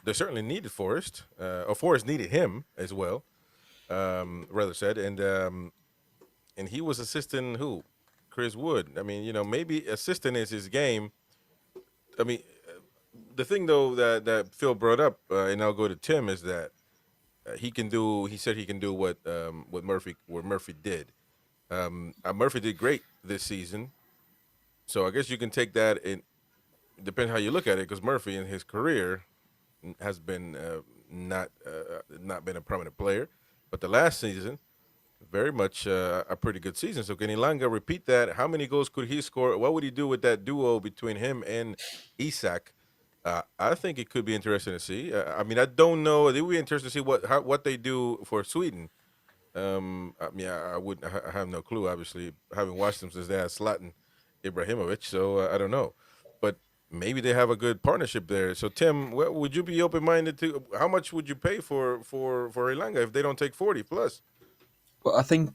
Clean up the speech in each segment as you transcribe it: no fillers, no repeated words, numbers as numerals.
they certainly needed Forrest, or Forrest needed him as well. Rather said, and he was assisting who, Chris Wood. I mean, maybe assisting is his game. I mean, the thing though that Phil brought up, and I'll go to Tim, is that he can do. He said he can do what Murphy did. Murphy did great this season, so I guess you can take that. It depends how you look at it, because Murphy in his career has been not been a prominent player, but the last season very much a pretty good season. So can Elanga repeat that? How many goals could he score? What would he do with that duo between him and Isak? I think it could be interesting to see. I mean, I don't know. It would be interesting to see what they do for Sweden. I mean, I would I have no clue. Obviously, having watched them since they had Zlatan Ibrahimovic, so I don't know. But maybe they have a good partnership there. So Tim, would you be open minded to? How much would you pay for Elanga if they don't take 40 plus? But I think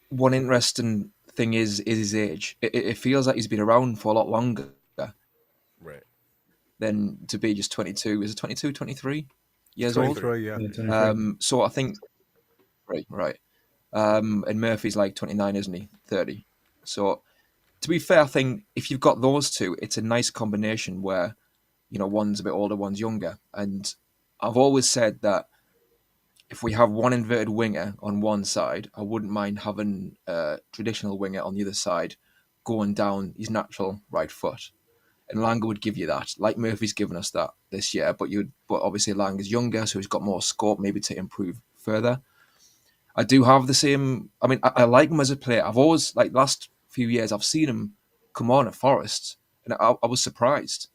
one interesting thing is his age. It feels like he's been around for a lot longer Right. than to be just 22. Is it 22, 23 It's years old? 23. 23, yeah. Yeah, 23. So I think, right. And Murphy's like 29, isn't he? 30. So to be fair, I think if you've got those two, it's a nice combination where, one's a bit older, one's younger. And I've always said that if we have one inverted winger on one side, I wouldn't mind having a traditional winger on the other side going down his natural right foot. And Langa would give you that, like Murphy's given us that this year. But obviously Langa's younger, so he's got more scope maybe to improve further. I do have the same. I mean, I like him as a player. I've always, like, last few years, I've seen him come on at Forest, and I was surprised.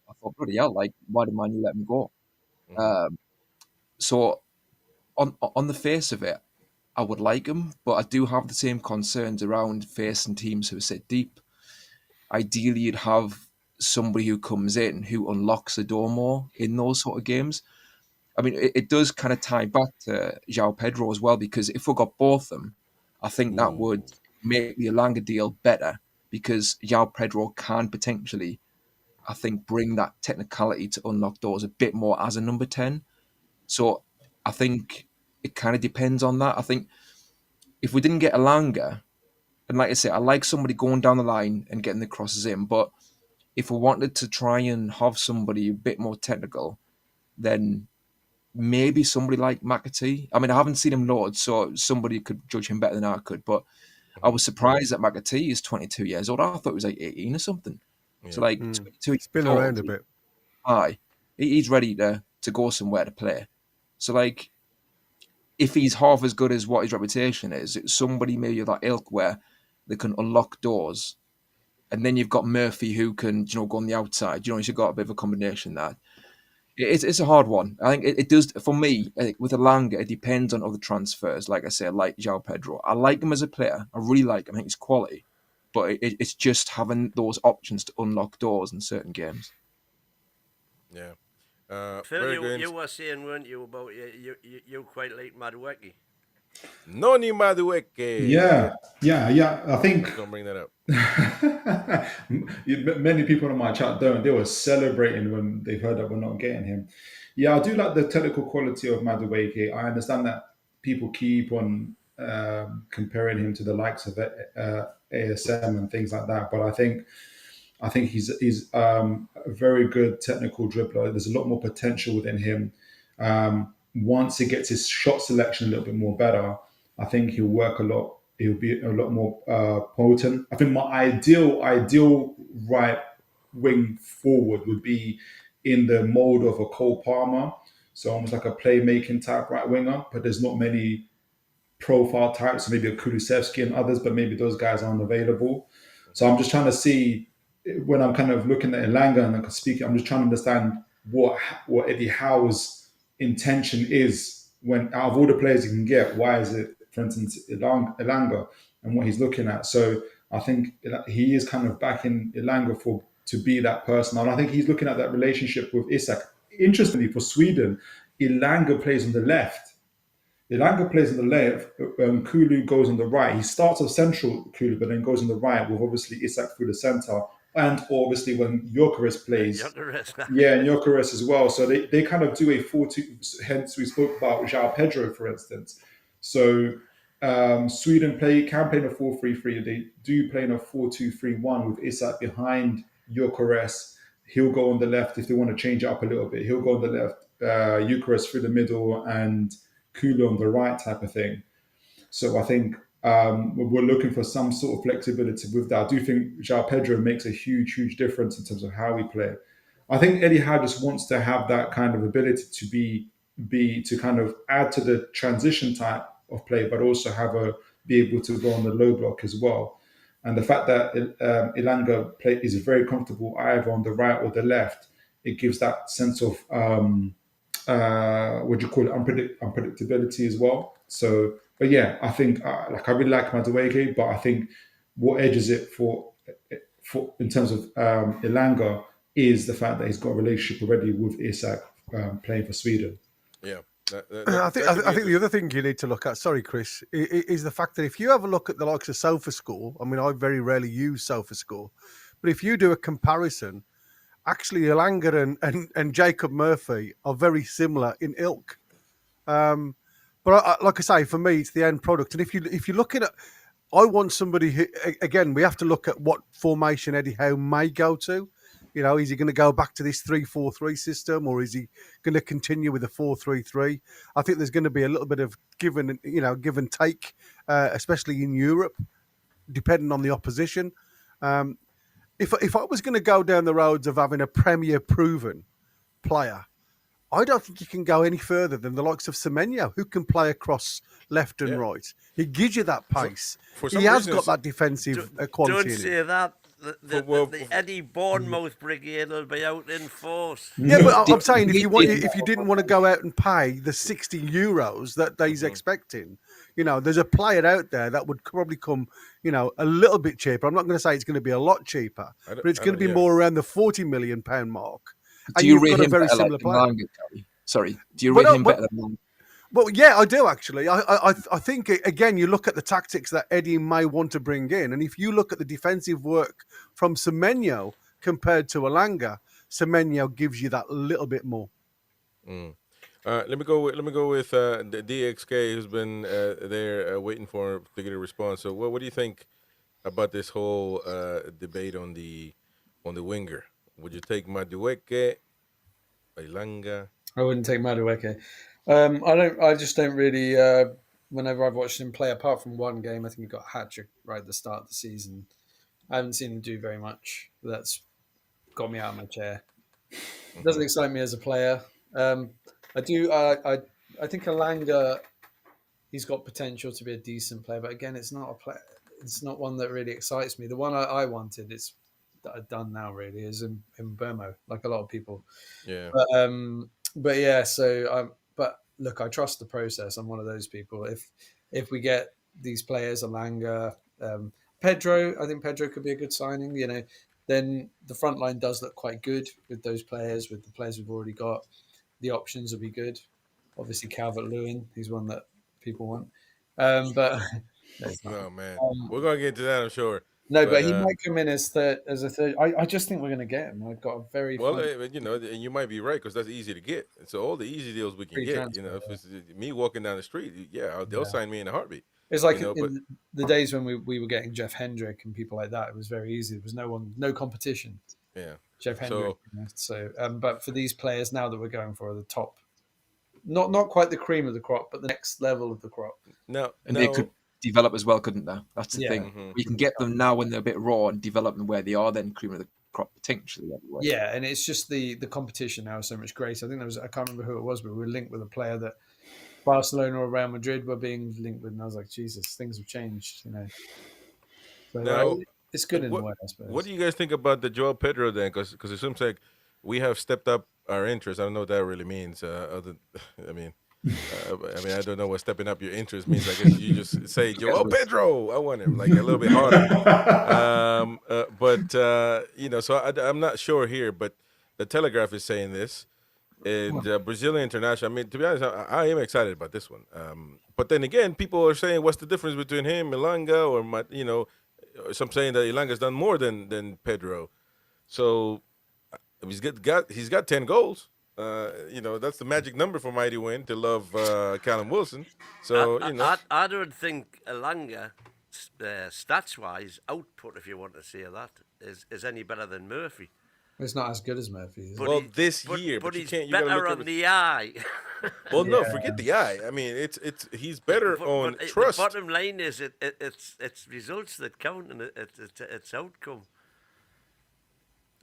I thought, bloody hell, like, why did Man U let him go? Hmm. Um, so on the face of it, I would like him, but I do have the same concerns around facing teams who sit deep. Ideally, you'd have somebody who comes in who unlocks the door more in those sort of games. I mean, it does kind of tie back to João Pedro as well, because if we got both of them, I think that Ooh. would make the Elanga deal better, because João Pedro can potentially, I think, bring that technicality to unlock doors a bit more as a number 10. So I think it kind of depends on that. I think if we didn't get Elanga, and like I say, I like somebody going down the line and getting the crosses in, but if we wanted to try and have somebody a bit more technical, then maybe somebody like McAtee. I mean, I haven't seen him loads, so somebody could judge him better than I could. But I Hmm. was surprised that McAtee is 22 years old. I thought he was like 18 or something. So Yeah. like Mm. 22 He's been years old, around a bit. aye, he's ready to go somewhere to play. So like, if he's half as good as what his reputation is, it's somebody maybe of that ilk where they can unlock doors. And then you've got Murphy who can, go on the outside. He's got a bit of a combination there. It's a hard one. I think it does, for me, I think with Elanga, it depends on other transfers. Like I said, like João Pedro. I like him as a player. I really like him. I think he's quality. But it's just having those options to unlock doors in certain games. Yeah. Phil, Very you good. you were saying, weren't you, about you quite like Madueke? Noni Madueke. Yeah, yeah. I I think was gonna bring that up. many people on my chat don't. They were celebrating when they heard that we're not getting him. Yeah, I do like the technical quality of Madueke. I understand that people keep on comparing him to the likes of ASM and things like that, but I think he's a very good technical dribbler. There's a lot more potential within him. Once he gets his shot selection a little bit more better, I think he'll work a lot. He'll be a lot more potent. I think my ideal right wing forward would be in the mold of a Cole Palmer, so almost like a playmaking type right winger. But there's not many profile types, so maybe a Kulusevski and others, but maybe those guys aren't available. So I'm just trying to see, when I'm kind of looking at Elanga and I speak, I'm just trying to understand what Eddie Howe's intention is, when out of all the players he can get, why is it, for instance, Elanga and what he's looking at. So I think he is kind of backing Elanga to be that person, and I think he's looking at that relationship with Isak. Interestingly, for Sweden, Elanga plays on the left. Elanga plays on the left, Kulu goes on the right. He starts off central, Kulu, but then goes on the right with obviously Isak through the centre. and obviously when Gyökeres plays, Gyökeres. yeah, and Gyökeres as well. So they kind of do a 4-2. Hence, we spoke about João Pedro, for instance. So Sweden can play in a 4-3-3. They do play in a 4-2-3-1 with Isak behind Gyökeres. He'll go on the left if they want to change it up a little bit. He'll go on the left, Gyökeres through the middle, and Kulu on the right, type of thing. So I think we're looking for some sort of flexibility with that. I do think João Pedro makes a huge, huge difference in terms of how we play. I think Eddie Howe just wants to have that kind of ability to be to kind of add to the transition type of play, but also be able to go on the low block as well. And the fact that Elanga is very comfortable either on the right or the left, it gives that sense of what do you call it, unpredictability as well. So, but yeah, I think I really like Madueke, but I think what edges it for in terms of Elanga is the fact that he's got a relationship already with Isak playing for Sweden. Yeah. I think the other thing you need to look at, sorry, Chris, is the fact that if you have a look at the likes of SofaScore, I mean, I very rarely use SofaScore, but if you do a comparison, actually Elanga and Jacob Murphy are very similar in ilk. But like I say, for me, it's the end product. And if you're looking at, I want somebody who, again, we have to look at what formation Eddie Howe may go to. You know, is he going to go back to this 3-4-3 system, or is he going to continue with a 4-3-3? I think there's going to be a little bit of give and take, especially in Europe, depending on the opposition. If I was going to go down the roads of having a Premier proven player, I don't think you can go any further than the likes of Semenyo, who can play across left and right. He gives you that pace. He has got that defensive quality. Don't say that. The Eddie Bournemouth brigade will be out in force. Yeah, but I'm saying if you didn't want to go out and pay the €60 that he's expecting, you know, there's a player out there that would probably come, you know, a little bit cheaper. I'm not going to say it's going to be a lot cheaper, but it's going to be more around the £40 million mark. Do you rate him better like Elanga? Sorry, do you rate him better than Elanga? Well, yeah, I do actually. I think, again, you look at the tactics that Eddie may want to bring in, and if you look at the defensive work from Semenyo compared to Elanga, Semenyo gives you that little bit more. Let me go with the DXK, who's been there waiting to get a response. So, what do you think about this whole debate on the winger? Would you take Madueke, Elanga? I wouldn't take Madueke. I just don't really. Whenever I've watched him play, apart from one game, I think he got a hat trick right at the start of the season. I haven't seen him do very much. That's got me out of my chair. It doesn't excite me as a player. I do. I think Elanga, he's got potential to be a decent player, but again, it's not a play. It's not one that really excites me. The one I wanted, it's done now. Really, is in Burmo, like a lot of people. Yeah. But yeah. So but look, I trust the process. I'm one of those people. If we get these players, Elanga, Pedro, I think Pedro could be a good signing. You know, then the front line does look quite good with those players. With the players we've already got, the options will be good. Obviously, Calvert-Lewin, he's one that people want. But no, man, we're gonna get to that, I'm sure. No, but he might come in as a third. I just think we're going to get him. I've got a very you know, and you might be right because that's easy to get. So all the easy deals we can get. You know, if it's me walking down the street, they'll sign me in a heartbeat. It's like in the days when we were getting Jeff Hendrick and people like that. It was very easy. There was no competition. Yeah, Jeff Hendrick. So, but for these players now that we're going for the top, not quite the cream of the crop, but the next level of the crop. They could develop as well, couldn't they? That's the thing. Mm-hmm. You can get them now when they're a bit raw and develop them where they are, then cream of the crop potentially. Anyway. Yeah, and it's just the competition now is so much greater. I think I can't remember who it was, but we were linked with a player that Barcelona or Real Madrid were being linked with, and I was like, Jesus, things have changed, you know. So now, it's good in a way, I suppose. What do you guys think about the Joao Pedro then? Because it seems like we have stepped up our interest. I don't know what that really means. I don't know what stepping up your interest means. I guess you just say, Joao Pedro, I want him, like a little bit harder. You know, so I'm not sure here, but the Telegraph is saying this. And Brazilian International, I mean, to be honest, I am excited about this one. But then again, people are saying, what's the difference between him, Elanga, or, you know, some saying that Elanga's done more than Pedro. So he's got 10 goals. That's the magic number for Mighty Win to love Callum Wilson. So I don't think Elanga, stats-wise, output, if you want to say that, is any better than Murphy. It's not as good as Murphy. Is it? Well, this year, but you he's can't. You gotta better look on the eye. Well, no, forget the eye. I mean, he's better on trust. The bottom line is it's results that count, and it's outcome.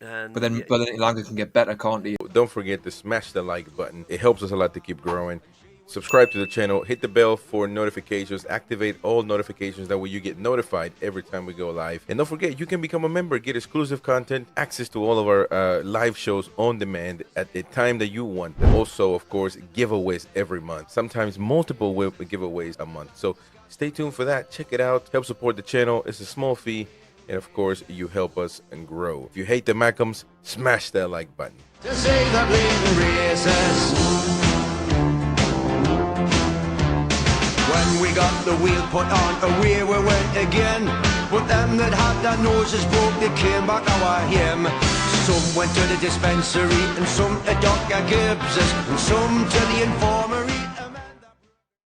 And But then Elanga can get better, can't he? Don't forget to smash the like button. It helps us a lot to keep growing. Subscribe to the channel, hit the bell for notifications, activate all notifications, that way you get notified every time we go live. And don't forget, you can become a member, get exclusive content, access to all of our live shows on demand at the time that you want. And also, of course, giveaways every month, sometimes multiple giveaways a month. So stay tuned for that. Check it out. Help support the channel. It's a small fee. And of course, you help us and grow. If you hate the Mackhams, smash that like button. To save the bleeding races. When we got the wheel put on, away we went again. But them that had their noses broke, they came back our him. Some went to the dispensary, and some to Dr. Gibbs's, and some to the informer.